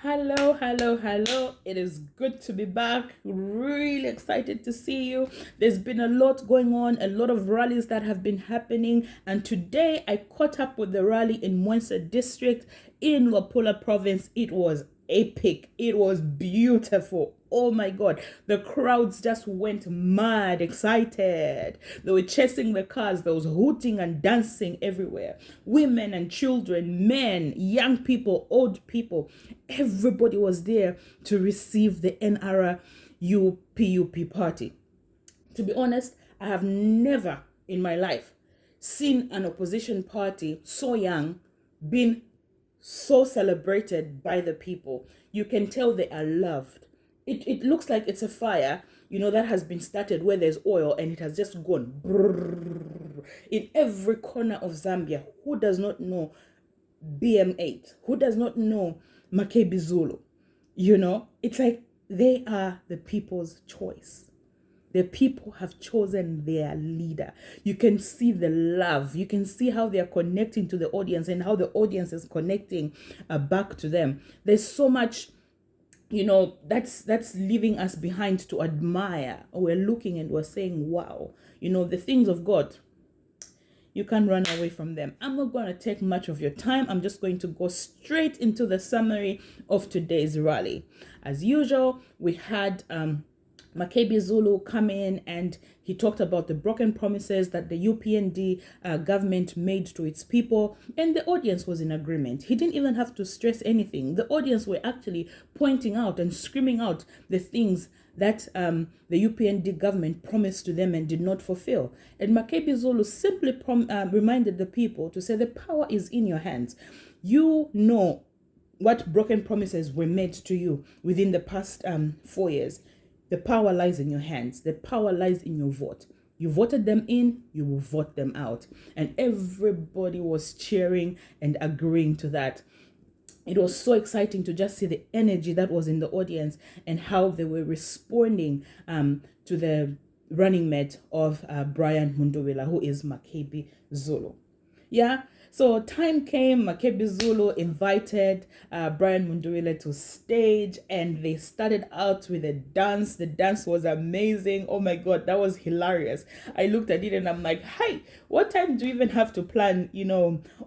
Hello, hello, hello. It is good to be back. Really excited to see you. There's been a lot going on, a lot of rallies that have been happening. And today I caught up with the rally in Mwense district in Luapula province. It was epic. It was beautiful. Oh my God. The crowds just went mad, excited. They were chasing the cars. There was hooting and dancing everywhere. Women and children, men, young people, old people. Everybody was there to receive the NRPUP party. To be honest, I have never in my life seen an opposition party so young being so celebrated by the people. You can tell they are loved. It looks like it's a fire, that has been started where there's oil and it has just gone brrrr. In every corner of Zambia. Who does not know BM8? Who does not know Makebi Zulu? It's like they are the people's choice. The people have chosen their leader. You can see the love. You can see how they are connecting to the audience and how the audience is connecting back to them. There's so much, that's leaving us behind to admire. We're looking and we're saying, wow, the things of God. You can't run away from them. I'm not going to take much of your time. I'm just going to go straight into the summary of today's rally. As usual, we had Makebi Zulu come in and he talked about the broken promises that the UPND government made to its people, and the audience was in agreement. He didn't even have to stress anything. The audience were actually pointing out and screaming out the things that the UPND government promised to them and did not fulfill. And Makebi Zulu simply reminded the people to say the power is in your hands. You know what broken promises were made to you within the past 4 years. The power lies in your hands. The power lies in your vote. You voted them in, you will vote them out. And everybody was cheering and agreeing to that. It was so exciting to just see the energy that was in the audience and how they were responding to the running mate of Brian Mundubile, who is Makebi Zulu. Yeah, so time came, Makebi Zulu invited Brian Mundubile to stage and they started out with a dance. The dance was amazing. Oh my God, that was hilarious. I looked at it and I'm like, hi, what time do you even have to plan,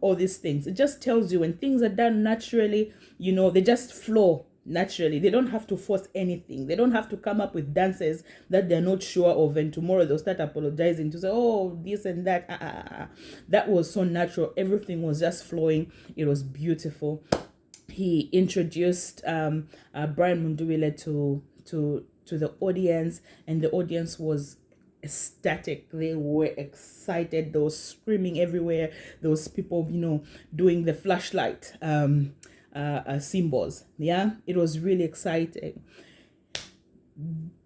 all these things? It just tells you when things are done naturally, they just flow naturally. They don't have to force anything. They don't have to come up with dances that they're not sure of and tomorrow they'll start apologizing to say, oh, this and that. That was so natural. Everything was just flowing. It was beautiful. He introduced Brian Mundubile to the audience, and the audience was ecstatic. They were excited. They were screaming everywhere. There was people, doing the flashlight symbols. Yeah, it was really exciting.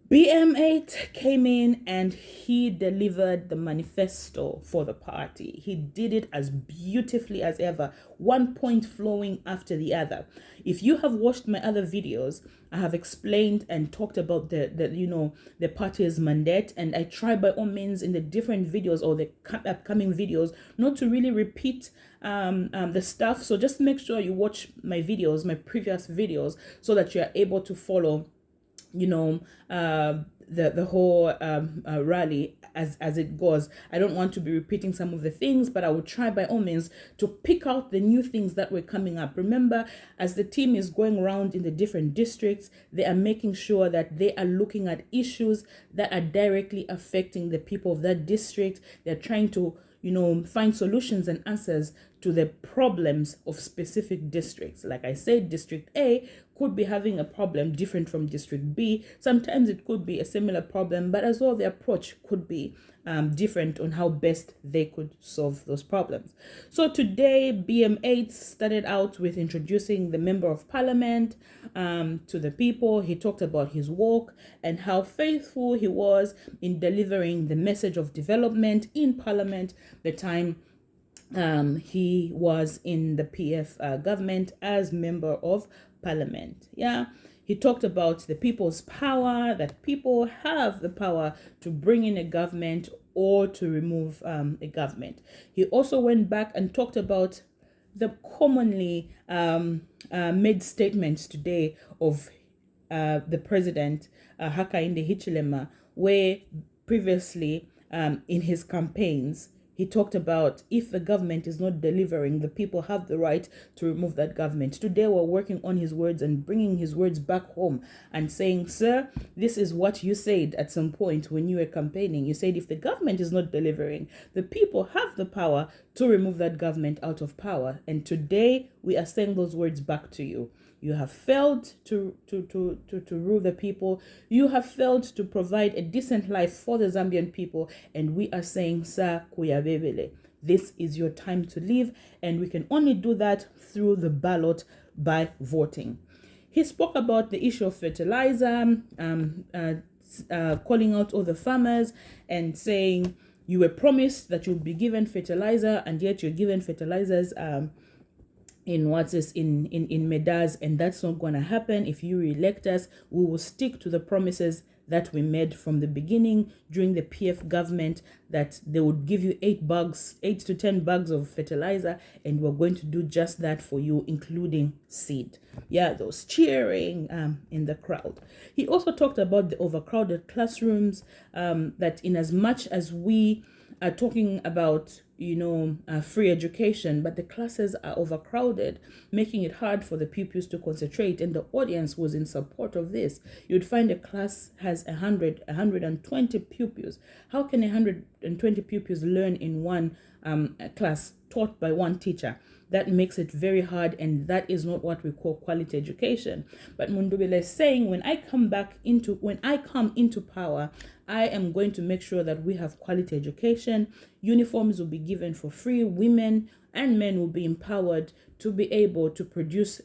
BM8 came in and he delivered the manifesto for the party. He did it as beautifully as ever, one point flowing after the other. If you have watched my other videos, I have explained and talked about the party's mandate, and I try by all means in the different videos or the upcoming videos not to really repeat the stuff. So just make sure you watch my videos, my previous videos, so that you are able to follow the whole rally as it goes. I don't want to be repeating some of the things, but I will try by all means to pick out the new things that were coming up. Remember, as the team is going around in the different districts, they are making sure that they are looking at issues that are directly affecting the people of that district. They're trying to find solutions and answers to the problems of specific districts. Like I said, District A could be having a problem different from District B. Sometimes it could be a similar problem, but as well the approach could be different on how best they could solve those problems. So today, BM8 started out with introducing the Member of Parliament to the people. He talked about his work and how faithful he was in delivering the message of development in Parliament the time he was in the PF government as Member of Parliament. Yeah, he talked about the people's power, that people have the power to bring in a government or to remove a government. He also went back and talked about the commonly made statements today of the president, Hakainde Hichilema, where previously in his campaigns, he talked about if the government is not delivering, the people have the right to remove that government. Today, we're working on his words and bringing his words back home and saying, sir, this is what you said at some point when you were campaigning. You said if the government is not delivering, the people have the power to remove that government out of power. And today, we are saying those words back to you. You have failed to rule the people. You have failed to provide a decent life for the Zambian people. And we are saying, Sa Kuyabebele, this is your time to leave. And we can only do that through the ballot by voting. He spoke about the issue of fertilizer, calling out all the farmers and saying you were promised that you'll be given fertilizer, and yet you're given fertilizers in Medas, and that's not going to happen. If you re-elect us, we will stick to the promises that we made from the beginning during the PF government, that they would give you 8 to 10 bags of fertilizer, and we're going to do just that for you, including seed. Yeah, those cheering in the crowd. He also talked about the overcrowded classrooms, that in as much as we are talking about free education, but the classes are overcrowded, making it hard for the pupils to concentrate, and the audience was in support of this. You'd find a class has 120 pupils. How can 120 pupils learn in one class taught by one teacher? That makes it very hard, and that is not what we call quality education. But Mundubile is saying, when I come into power, I am going to make sure that we have quality education. Uniforms will be given for free. Women and men will be empowered to be able to produce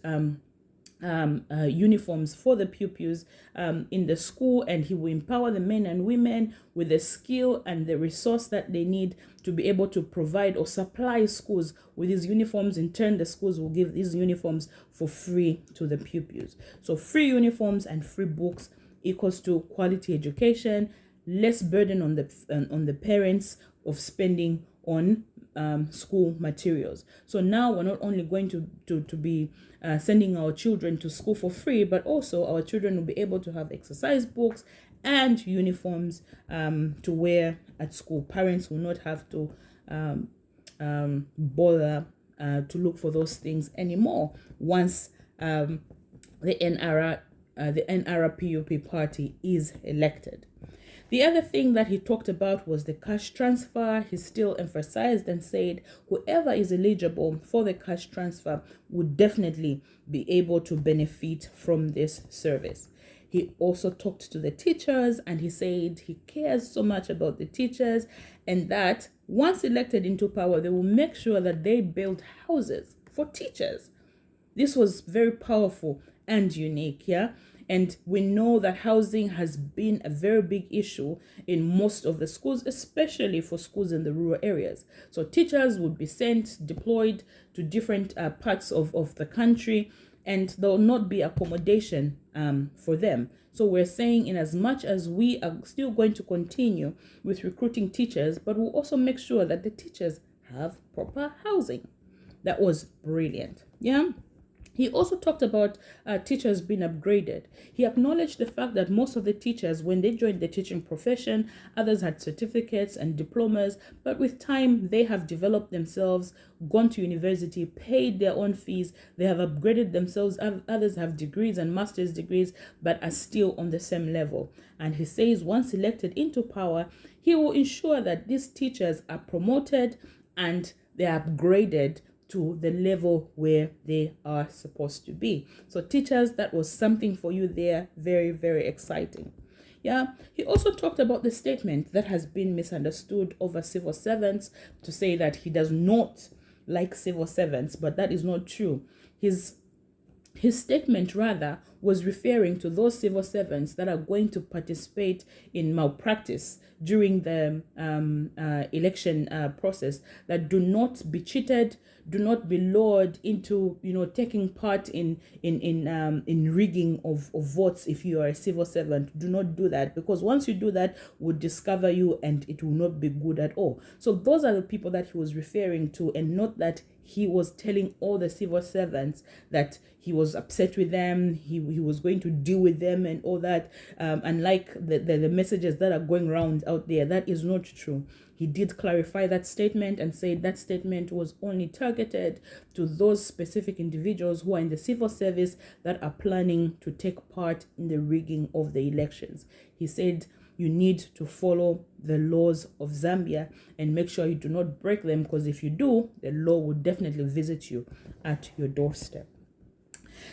uniforms for the pupils in the school, and he will empower the men and women with the skill and the resource that they need to be able to provide or supply schools with these uniforms. In turn, the schools will give these uniforms for free to the pupils. So free uniforms and free books equals to quality education, less burden on the parents of spending on school materials. So now we're not only going to be sending our children to school for free, but also our children will be able to have exercise books and uniforms to wear at school. Parents will not have to bother to look for those things anymore once the NRPUP party is elected. The other thing that he talked about was the cash transfer. He still emphasized and said whoever is eligible for the cash transfer would definitely be able to benefit from this service. He also talked to the teachers, and he said he cares so much about the teachers, and that once elected into power, they will make sure that they build houses for teachers. This was very powerful and unique, yeah? And we know that housing has been a very big issue in most of the schools, especially for schools in the rural areas. So teachers would be deployed to different parts of the country, and there will not be accommodation for them. So we're saying, in as much as we are still going to continue with recruiting teachers, but we'll also make sure that the teachers have proper housing. That was brilliant. Yeah. He also talked about teachers being upgraded. He acknowledged the fact that most of the teachers, when they joined the teaching profession, others had certificates and diplomas, but with time, they have developed themselves, gone to university, paid their own fees, they have upgraded themselves. Others have degrees and master's degrees, but are still on the same level. And he says once elected into power, he will ensure that these teachers are promoted and they are upgraded to the level where they are supposed to be. So teachers, that was something for you there. Very, very exciting. Yeah. He also talked about the statement that has been misunderstood over civil servants, to say that he does not like civil servants, but that is not true. His statement rather was referring to those civil servants that are going to participate in malpractice during the election process, that do not be cheated, do not be lured into, taking part in rigging of votes. If you are a civil servant, do not do that, because once you do that, we'll discover you and it will not be good at all. So those are the people that he was referring to, and not that he was telling all the civil servants that he was upset with them, he was going to deal with them and all that. Unlike the messages that are going around out there, that is not true. He did clarify that statement and said that statement was only targeted to those specific individuals who are in the civil service that are planning to take part in the rigging of the elections. He said you need to follow the laws of Zambia and make sure you do not break them, because if you do, the law will definitely visit you at your doorstep.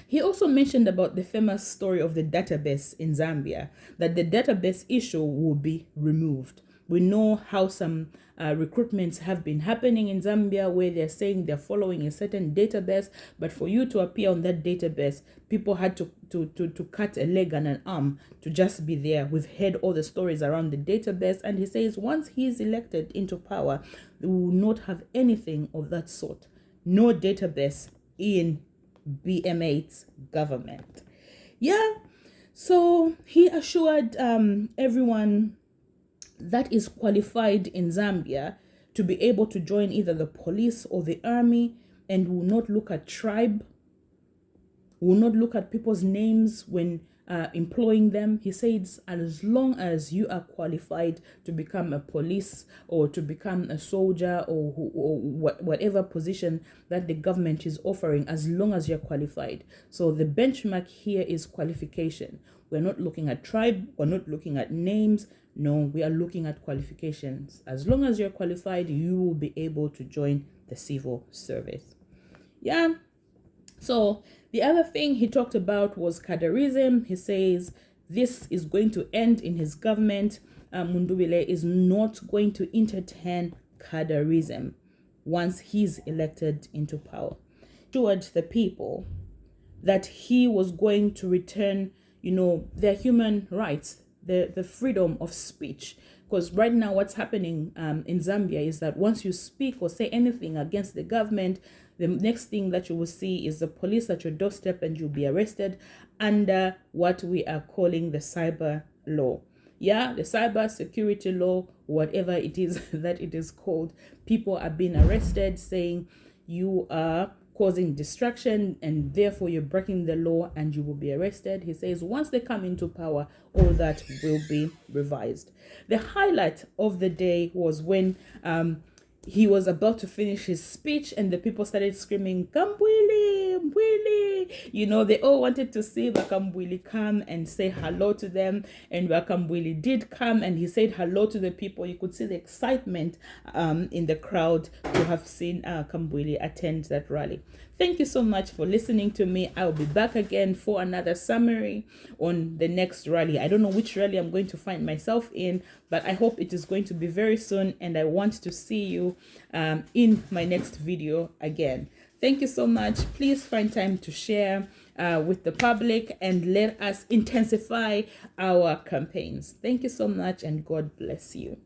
He also mentioned about the famous story of the database in Zambia, that the database issue will be removed. We know how some recruitments have been happening in Zambia, where they're saying they're following a certain database, but for you to appear on that database, people had to cut a leg and an arm to just be there. We've heard all the stories around the database, and he says once he's elected into power, we will not have anything of that sort. No database in BM8's government. Yeah, so he assured everyone that is qualified in Zambia to be able to join either the police or the army, and will not look at tribe, will not look at people's names when employing them. He says as long as you are qualified to become a police or to become a soldier or whatever position that the government is offering, as long as you're qualified. So the benchmark here is qualification. We're not looking at tribe, we're not looking at names. No, we are looking at qualifications. As long as you're qualified, you will be able to join the civil service. Yeah. So the other thing he talked about was cadreism. He says this is going to end in his government. Mundubile is not going to entertain cadreism once he's elected into power. He assured the people that he was going to return, their human rights, the freedom of speech. Because right now what's happening in Zambia is that once you speak or say anything against the government, the next thing that you will see is the police at your doorstep and you'll be arrested under what we are calling the cyber law. Yeah, the cyber security law, whatever it is that it is called. People are being arrested saying you are causing distraction and therefore you're breaking the law and you will be arrested. He says once they come into power, all that will be revised. The highlight of the day was when he was about to finish his speech and the people started screaming, Kambwili, Mbwili. They all wanted to see Bakambwili come and say hello to them. And Bakambwili did come and he said hello to the people. You could see the excitement in the crowd to have seen Kambwili attend that rally. Thank you so much for listening to me. I'll be back again for another summary on the next rally. I don't know which rally I'm going to find myself in, but I hope it is going to be very soon. And I want to see you in my next video again. Thank you so much. Please find time to share with the public and let us intensify our campaigns. Thank you so much and God bless you.